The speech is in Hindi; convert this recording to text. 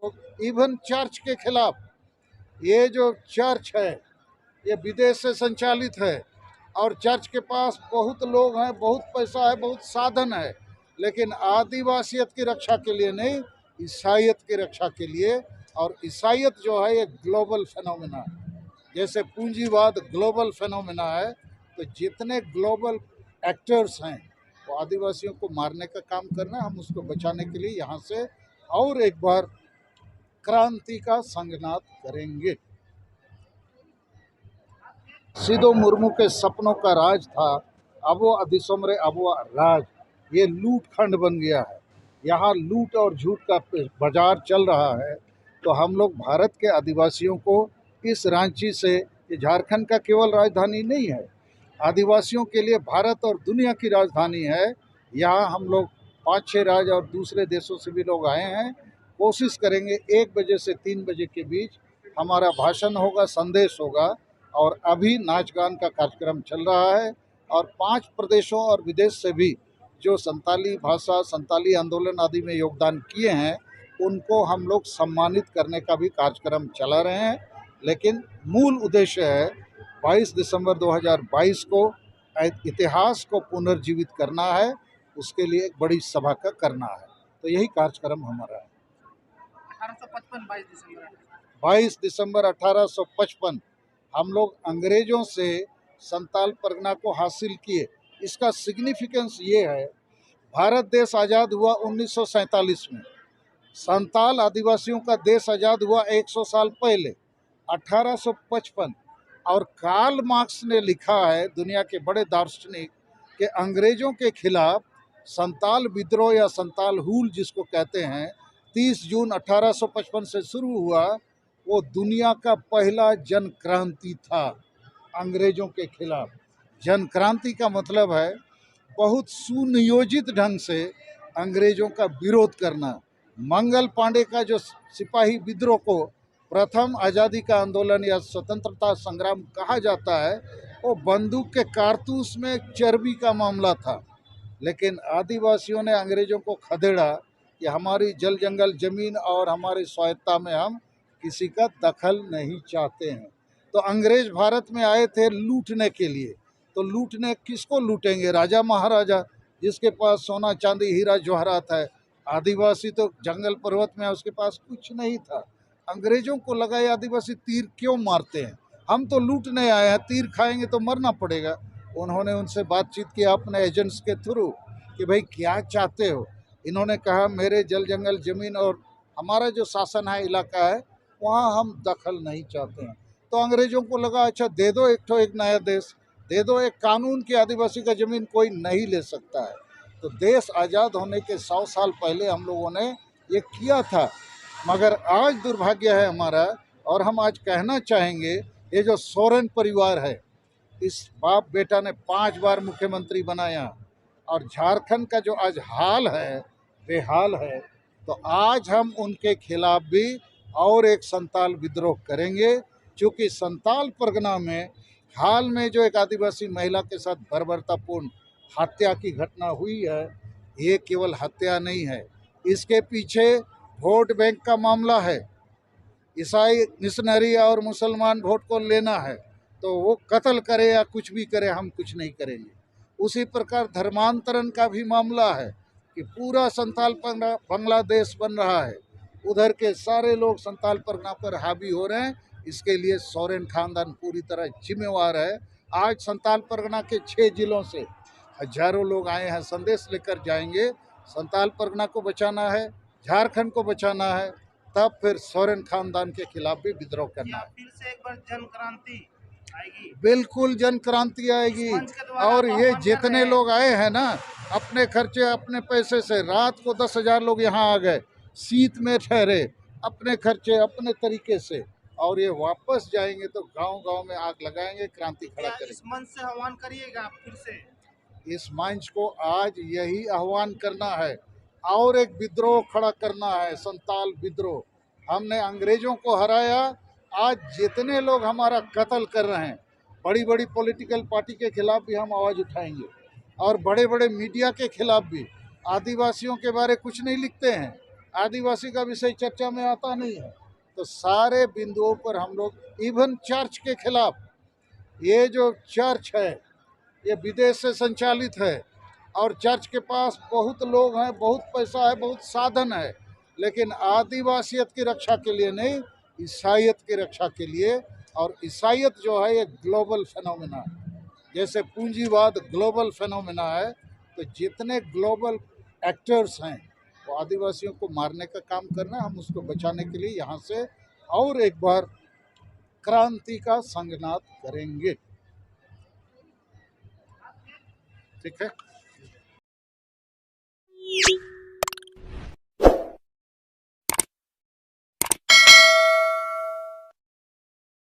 तो इवन चर्च के खिलाफ, ये जो चर्च है ये विदेश से संचालित है और चर्च के पास बहुत लोग हैं, बहुत पैसा है, बहुत साधन है, लेकिन आदिवासियत की रक्षा के लिए नहीं, ईसाइयत की रक्षा के लिए। और ईसाइयत जो है ये ग्लोबल फेनोमेना है, जैसे पूंजीवाद ग्लोबल फेनोमेना है। तो जितने ग्लोबल एक्टर्स हैं वो आदिवासियों को मारने का काम करना, हम उसको बचाने के लिए यहाँ से और एक बार क्रांति का संगनाद करेंगे। सिदो मुर्मू के सपनों का राज था, अब वो अधिसमरे, अब वो राज। ये लूट खंड बन गया है, यहाँ लूट और झूठ का बाजार चल रहा है। तो हम लोग भारत के आदिवासियों को इस रांची से, ये झारखंड का केवल राजधानी नहीं है, आदिवासियों के लिए भारत और दुनिया की राजधानी है। यहाँ हम लोग 5-6 राज्य और दूसरे देशों से भी लोग आए हैं। कोशिश करेंगे 1 बजे से 3 बजे के बीच हमारा भाषण होगा, संदेश होगा। और अभी नाच गान का कार्यक्रम चल रहा है और 5 प्रदेशों और विदेश से भी जो संताली भाषा, संताली आंदोलन आदि में योगदान किए हैं उनको हम लोग सम्मानित करने का भी कार्यक्रम चला रहे हैं। लेकिन मूल उद्देश्य है 22 दिसंबर 2022 को इतिहास को पुनर्जीवित करना है, उसके लिए एक बड़ी सभा का करना है। तो यही कार्यक्रम हमारा है। 22 दिसंबर 1855 हम लोग अंग्रेजों से संताल परगना को हासिल किए। इसका सिग्निफिकेंस ये है, भारत देश आज़ाद हुआ 1947 में, संताल आदिवासियों का देश आज़ाद हुआ 100 साल पहले 1855। और कार्ल मार्क्स ने लिखा है, दुनिया के बड़े दार्शनिक, कि अंग्रेजों के खिलाफ संताल विद्रोह या संताल हूल जिसको कहते हैं 30 जून 1855 से शुरू हुआ, वो दुनिया का पहला जन क्रांति था अंग्रेजों के खिलाफ। जन क्रांति का मतलब है बहुत सुनियोजित ढंग से अंग्रेजों का विरोध करना। मंगल पांडे का जो सिपाही विद्रोह को प्रथम आज़ादी का आंदोलन या स्वतंत्रता संग्राम कहा जाता है, वो बंदूक के कारतूस में चर्बी का मामला था। लेकिन आदिवासियों ने अंग्रेजों को खदेड़ा कि हमारी जल जंगल जमीन और हमारी स्वायत्ता में हम किसी का दखल नहीं चाहते हैं। तो अंग्रेज भारत में आए थे लूटने के लिए। तो लूटने किसको लूटेंगे? राजा महाराजा, जिसके पास सोना चांदी हीरा जवाहरात है। आदिवासी तो जंगल पर्वत में है, उसके पास कुछ नहीं था। अंग्रेजों को लगा ये आदिवासी तीर क्यों मारते हैं, हम तो लूटने आए हैं, तीर खाएंगे तो मरना पड़ेगा। उन्होंने उनसे बातचीत किया अपने एजेंट्स के थ्रू कि भाई क्या चाहते हो। इन्होंने कहा मेरे जल जंगल जमीन और हमारा जो शासन है इलाका है वहाँ हम दखल नहीं चाहते हैं। तो अंग्रेजों को लगा अच्छा दे दो एक नया देश, दे दो एक कानून कि आदिवासी का ज़मीन कोई नहीं ले सकता है। तो देश आज़ाद होने के 100 साल पहले हम लोगों ने ये किया था। मगर आज दुर्भाग्य है हमारा, और हम आज कहना चाहेंगे, ये जो सोरेन परिवार है, इस बाप बेटा ने 5 बार मुख्यमंत्री बनाया और झारखंड का जो आज हाल है बेहाल है। तो आज हम उनके खिलाफ भी और एक संताल विद्रोह करेंगे, क्योंकि संताल परगना में हाल में जो एक आदिवासी महिला के साथ बर्बरतापूर्ण हत्या की घटना हुई है, ये केवल हत्या नहीं है, इसके पीछे वोट बैंक का मामला है। ईसाई मिशनरी और मुसलमान वोट को लेना है, तो वो कत्ल करे या कुछ भी करे, हम कुछ नहीं करेंगे। उसी प्रकार धर्मांतरण का भी मामला है कि पूरा संताल बांग्लादेश बन रहा है, उधर के सारे लोग संताल परगना पर हावी हो रहे हैं। इसके लिए सोरेन खानदान पूरी तरह जिम्मेवार है। आज संताल परगना के 6 जिलों से हजारों लोग आए हैं, संदेश लेकर जाएंगे। संताल परगना को बचाना है, झारखंड को बचाना है, तब फिर सोरेन खानदान के खिलाफ भी विद्रोह करना है। फिर से एक बार जन क्रांति आएगी, बिल्कुल जन क्रांति आएगी। और ये जितने लोग आए हैं ना, अपने खर्चे अपने पैसे से, रात को 10,000 लोग यहाँ आ गए, शीत में ठहरे, अपने खर्चे अपने तरीके से, और ये वापस जाएंगे तो गांव-गांव में आग लगाएंगे, क्रांति खड़ा करेंगे। इस मंच से आह्वान करिएगा फिर से। इस मंच को आज यही आह्वान करना है और एक विद्रोह खड़ा करना है, संताल विद्रोह। हमने अंग्रेजों को हराया, आज जितने लोग हमारा कत्ल कर रहे हैं, बड़ी बड़ी पॉलिटिकल पार्टी के खिलाफ भी हम आवाज़ उठाएंगे और बड़े बड़े मीडिया के खिलाफ भी। आदिवासियों के बारे कुछ नहीं लिखते हैं, आदिवासी का विषय चर्चा में आता नहीं है। तो सारे बिंदुओं पर हम लोग, इवन चर्च के खिलाफ, ये जो चर्च है ये विदेश से संचालित है और चर्च के पास बहुत लोग हैं, बहुत पैसा है, बहुत साधन है, लेकिन आदिवासियत की रक्षा के लिए नहीं, ईसाइयत की रक्षा के लिए। और ईसाइयत जो है ये ग्लोबल फेनोमेना है, जैसे पूंजीवाद ग्लोबल फेनोमेना है। तो जितने ग्लोबल एक्टर्स हैं वो आदिवासियों को मारने का काम करना, हम उसको बचाने के लिए यहाँ से और एक बार क्रांति का संगनाद करेंगे। ठीक है।